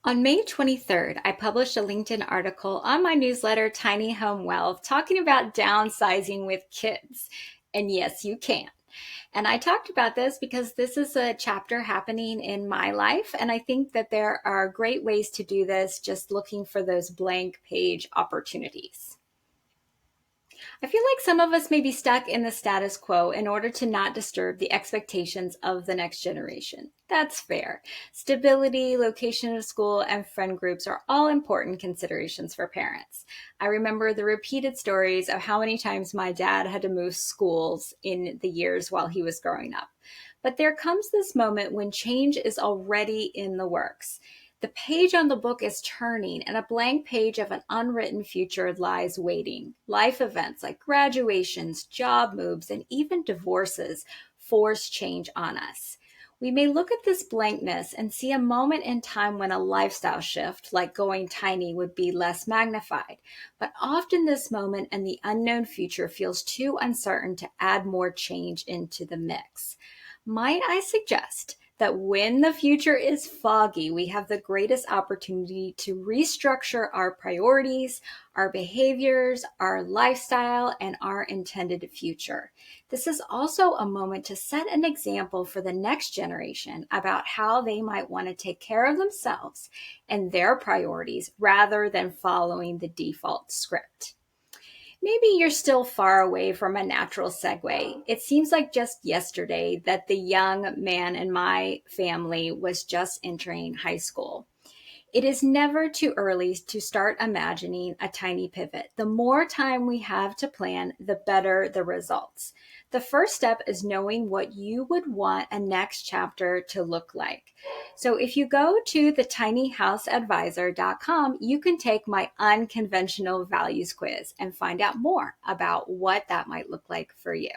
On May 23rd, I published a LinkedIn article on my newsletter, Tiny Home Wealth, talking about downsizing with kids. And yes, you can. And I talked about this because this is a chapter happening in my life. And I think that there are great ways to do this, just looking for those blank page opportunities. I feel like some of us may be stuck in the status quo in order to not disturb the expectations of the next generation. That's fair. Stability, location of school, and friend groups are all important considerations for parents. I remember the repeated stories of how many times my dad had to move schools in the years while he was growing up. But there comes this moment when change is already in the works. The page on the book is turning, and a blank page of an unwritten future lies waiting. Life events like graduations, job moves, and even divorces force change on us. We may look at this blankness and see a moment in time when a lifestyle shift, like going tiny, would be less magnified. But often this moment and the unknown future feels too uncertain to add more change into the mix. Might I suggest that when the future is foggy, we have the greatest opportunity to restructure our priorities, our behaviors, our lifestyle, and our intended future. This is also a moment to set an example for the next generation about how they might want to take care of themselves and their priorities rather than following the default script. Maybe you're still far away from a natural segue. It seems like just yesterday that the young man in my family was just entering high school. It is never too early to start imagining a tiny pivot. The more time we have to plan, the better the results. The first step is knowing what you would want a next chapter to look like. So if you go to thetinyhouseadvisor.com, you can take my unconventional values quiz and find out more about what that might look like for you.